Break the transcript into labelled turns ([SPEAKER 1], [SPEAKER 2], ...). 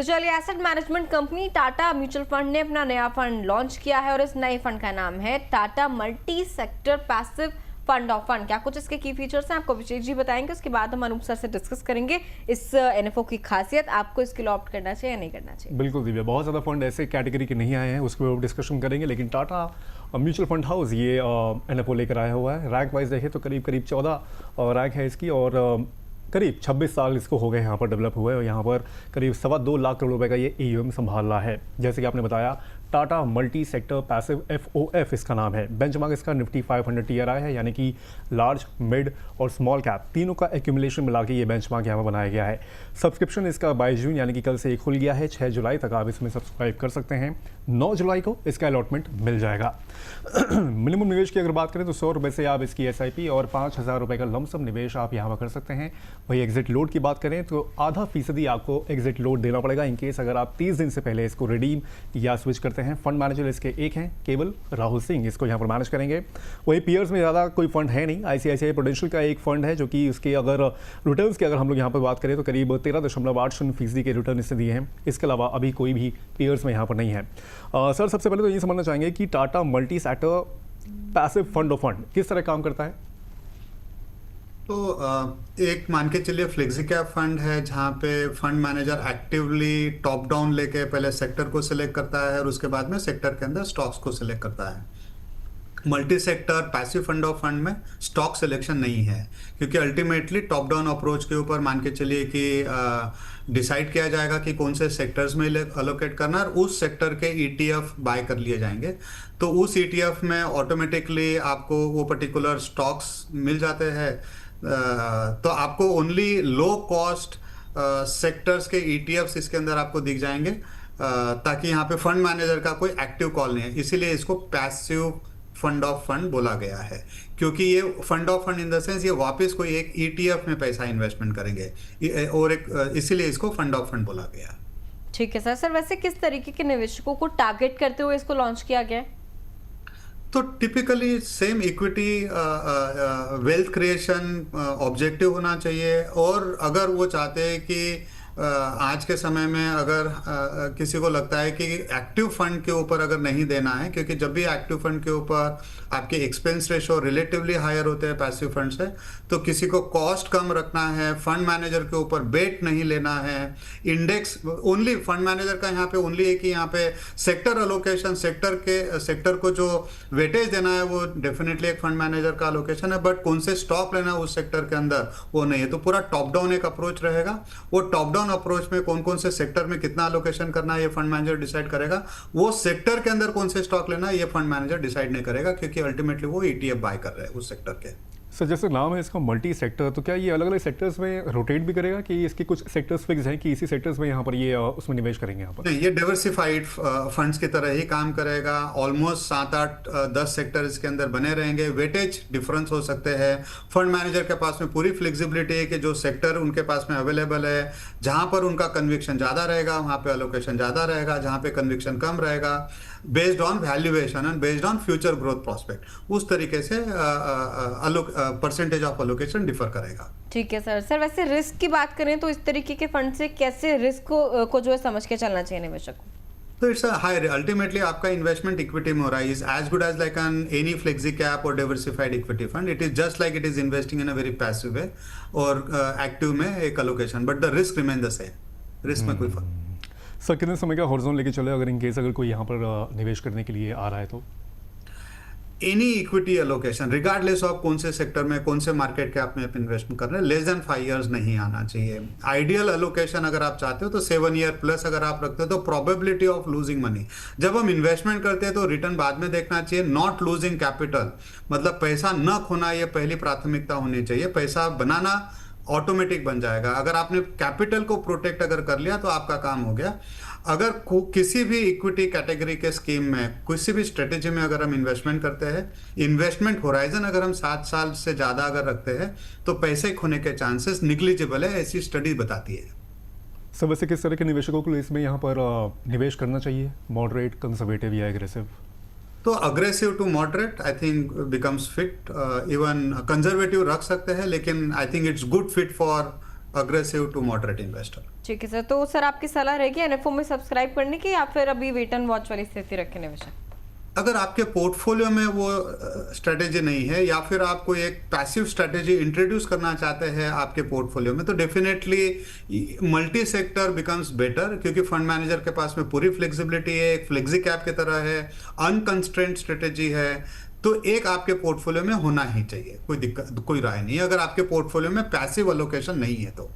[SPEAKER 1] चलिए, asset management company Tata mutual fund ने अपना नया फंड लॉन्च किया है और इस नए फंड का नाम है Tata multi sector passive fund of fund. क्या कुछ इसके की फीचर्स हैं आपको अभिषेक जी बताएंगे, उसके बाद हम अनूप सर से डिस्कस करेंगे इस एनएफओ की खासियत, आपको इसके लिए ऑप्ट करना चाहिए या नहीं करना चाहिए।
[SPEAKER 2] बिल्कुल दिव्या, बहुत ज़्यादा फंड ऐसे कैटेगरी के नहीं आए हैं, उसके ऊपर डिस्कशन करेंगे। लेकिन टाटा म्यूचुअल फंड हाउस ये एनएफओ लेकर आया हुआ है। रैंक वाइज देखें तो करीब 14 रैंक है इसकी और करीब 26 साल इसको हो गए यहाँ पर डेवलप हुए और यहाँ पर करीब 2.25 लाख करोड़ रुपए का ये AUM संभाल रहा है। जैसे कि आपने बताया, Tata multi sector passive FOF इसका नाम है। बेंचमार्क इसका निफ्टी 500 TRI है, यानी कि लार्ज, मिड और स्मॉल कैप तीनों का एक्यूमुलेशन मिला के ये बेंचमार्क यहाँ पर बनाया गया है। सब्सक्रिप्शन इसका 22 जून यानी कि कल से खुल गया है। 6 जुलाई तक आप इसमें सब्सक्राइब कर सकते हैं। 9 जुलाई को इसका अलॉटमेंट मिल जाएगा। मिनिमम निवेश की अगर बात करें तो 100 रुपये से आप इसकी SIP और 5,000 रुपये का लमसम निवेश आप यहाँ पर कर सकते हैं। वही एग्जिट लोड की बात करें तो आधा फीसदी आपको एग्जिट लोड देना पड़ेगा इन केस अगर आप 30 दिन से पहले इसको रिडीम या स्विच करते हैं। फंड मैनेजर इसके एक हैं, केवल राहुल सिंह इसको यहाँ पर मैनेज करेंगे। वही पीयर्स में ज़्यादा कोई फंड है नहीं। ICICI प्रूडेंशियल का एक फंड है जो कि उसके अगर रिटर्न्स की अगर हम लोग यहाँ पर बात करें तो करीब 13.80% के रिटर्न इससे दिए हैं। इसके अलावा अभी कोई भी पीयर्स में यहाँ पर नहीं है। सर, सबसे पहले तो ये समझना चाहेंगे कि Tata multi sector passive fund of fund किस तरह काम करता है।
[SPEAKER 3] तो एक मान के चलिए फ्लेक्सी कैप फंड है जहाँ पे fund manager actively top down लेके पहले सेक्टर को सिलेक्ट करता है और उसके बाद में सेक्टर के अंदर स्टॉक्स को सिलेक्ट करता है। Multi sector passive fund of fund में स्टॉक सिलेक्शन नहीं है, क्योंकि अल्टीमेटली टॉप डाउन अप्रोच के ऊपर मान के चलिए कि डिसाइड किया जाएगा कि कौन से सेक्टर्स में अलोकेट करना है और उस सेक्टर के ETF बाय कर लिए जाएंगे। तो उस ETF में ऑटोमेटिकली आपको वो पर्टिकुलर स्टॉक्स मिल जाते हैं। तो आपको ओनली लो कॉस्ट सेक्टर्स के ETFs इसके अंदर आपको दिख जाएंगे, ताकि यहाँ पे फंड मैनेजर का कोई एक्टिव कॉल नहीं है। इसीलिए इसको पैसिव फंड ऑफ फंड बोला गया है, क्योंकि ये fund of fund in the sense ये वापस कोई एक ETF में पैसा इन्वेस्टमेंट करेंगे और इसीलिए इसको फंड ऑफ फंड बोला गया।
[SPEAKER 1] ठीक है सर। सर, वैसे किस तरीके के निवेशकों को टारगेट करते हुए इसको लॉन्च किया गया है?
[SPEAKER 3] तो typically same equity wealth creation objective होना चाहिए। और अगर वो चाहते हैं कि आज के समय में अगर किसी को लगता है कि एक्टिव फंड के ऊपर अगर नहीं देना है, क्योंकि जब भी एक्टिव फंड के ऊपर आपके एक्सपेंस रेशो रिलेटिवली हायर होते हैं पैसिव फंड से, तो किसी को कॉस्ट कम रखना है, फंड मैनेजर के ऊपर बेट नहीं लेना है, इंडेक्स ओनली फंड मैनेजर का यहाँ पे ओनली है कि यहाँ पे सेक्टर अलोकेशन, सेक्टर को जो वेटेज देना है वो डेफिनेटली एक फंड मैनेजर का अलोकेशन है, बट कौन से स्टॉक लेना है उस सेक्टर के अंदर वो नहीं है। तो पूरा टॉप डाउन एक अप्रोच रहेगा। वो टॉप डाउन अप्रोच में कौन कौन से सेक्टर में कितना अलोकेशन करना है ये फंड मैनेजर डिसाइड करेगा। वो सेक्टर के अंदर कौन से स्टॉक लेना है ये फंड मैनेजर डिसाइड नहीं करेगा, क्योंकि अल्टीमेटली वो ETF बाय कर रहे हैं उस सेक्टर के।
[SPEAKER 2] सर, जैसे नाम है इसका मल्टी सेक्टर, तो क्या ये अलग अलग सेक्टर्स में रोटेट भी करेगा कि इसके कुछ सेक्टर्स फिक्स हैं कि इसी सेक्टर्स में यहाँ पर ये उसमें निवेश करेंगे यहाँ पर?
[SPEAKER 3] नहीं, ये डाइवर्सिफाइड फंड्स की तरह ही काम करेगा। ऑलमोस्ट 7-8-10 सेक्टर इसके अंदर बने रहेंगे। वेटेज डिफरेंस हो सकते हैं। फंड मैनेजर के पास में पूरी फ्लेक्सिबिलिटी है कि जो सेक्टर उनके पास में अवेलेबल है, जहाँ पर उनका कन्विक्शन ज़्यादा रहेगा वहाँ पे अलोकेशन ज़्यादा रहेगा, जहाँ पे कन्विक्शन कम रहेगा based on valuation and based on future growth prospect, उस तरीके से परसेंटेज ऑफ अलोकेशन डिफर करेगा।
[SPEAKER 1] ठीक है सर। सर, वैसे रिस्क की बात करें तो इस तरीके के फंड से कैसे रिस्क को जो है समझ के चलना चाहिए निवेशक को?
[SPEAKER 3] तो इट्स हाई, अल्टीमेटली आपका इन्वेस्टमेंट इक्विटी में हो रहा है, is as good as like an any flexi cap और diversified equity fund. It is just like it is investing in a very passive way और एक्टिव में एक allocation, but the risk remain the same. Risk में कोई फर्क।
[SPEAKER 2] Sir, कितने समय का हॉरिजॉन लेके चले अगर इन केस अगर कोई यहाँ पर निवेश करने के लिए आ रहा है तो?
[SPEAKER 3] Any equity allocation regardless of कौन से सेक्टर में कौन से मार्केट के आप में इन्वेस्टमेंट कर रहे हैं, लेस देन 5 years नहीं आना चाहिए। आइडियल अलोकेशन अगर आप चाहते हो तो 7 year प्लस अगर आप रखते हो तो प्रोबेबिलिटी ऑफ लूजिंग मनी, जब हम इन्वेस्टमेंट करते हैं तो रिटर्न बाद में देखना चाहिए। नॉट लूजिंग कैपिटल, मतलब पैसा न खोना, ये पहली प्राथमिकता होनी चाहिए। पैसा बनाना ऑटोमेटिक बन जाएगा। अगर आपने कैपिटल को प्रोटेक्ट अगर कर लिया तो आपका काम हो गया। अगर किसी भी इक्विटी कैटेगरी के स्कीम में किसी भी स्ट्रेटेजी में अगर हम इन्वेस्टमेंट करते हैं, इन्वेस्टमेंट होराइजन अगर हम 7 साल से ज़्यादा अगर रखते हैं तो पैसे खोने के चांसेस निग्लिजिबल है, ऐसी स्टडी बताती है।
[SPEAKER 2] सर, वैसे किस तरह के निवेशकों को इसमें यहाँ पर निवेश करना चाहिए, मॉडरेट, कंजर्वेटिव या एग्रेसिव?
[SPEAKER 3] तो aggressive to moderate I think becomes fit. Even conservative रख सकते हैं, लेकिन I think it's good fit for aggressive to moderate investor.
[SPEAKER 1] ठीक है सर, तो सर आपकी सलाह रहेगी एनएफओ में सब्सक्राइब करने की या फिर अभी वेट एंड वॉच वाली स्थिति रखें निवेशक?
[SPEAKER 3] अगर आपके पोर्टफोलियो में वो स्ट्रेटेजी नहीं है या फिर आप कोई एक पैसिव स्ट्रेटेजी इंट्रोड्यूस करना चाहते हैं आपके पोर्टफोलियो में, तो definitely multi sector becomes better, क्योंकि फंड मैनेजर के पास में पूरी फ्लेक्सिबिलिटी है, एक फ्लेक्सी कैप की तरह है, अनकंस्ट्रेंट स्ट्रेटेजी है। तो एक आपके पोर्टफोलियो में होना ही चाहिए, कोई दिक्कत, कोई राय नहीं, अगर आपके पोर्टफोलियो में पैसिव एलोकेशन नहीं है तो।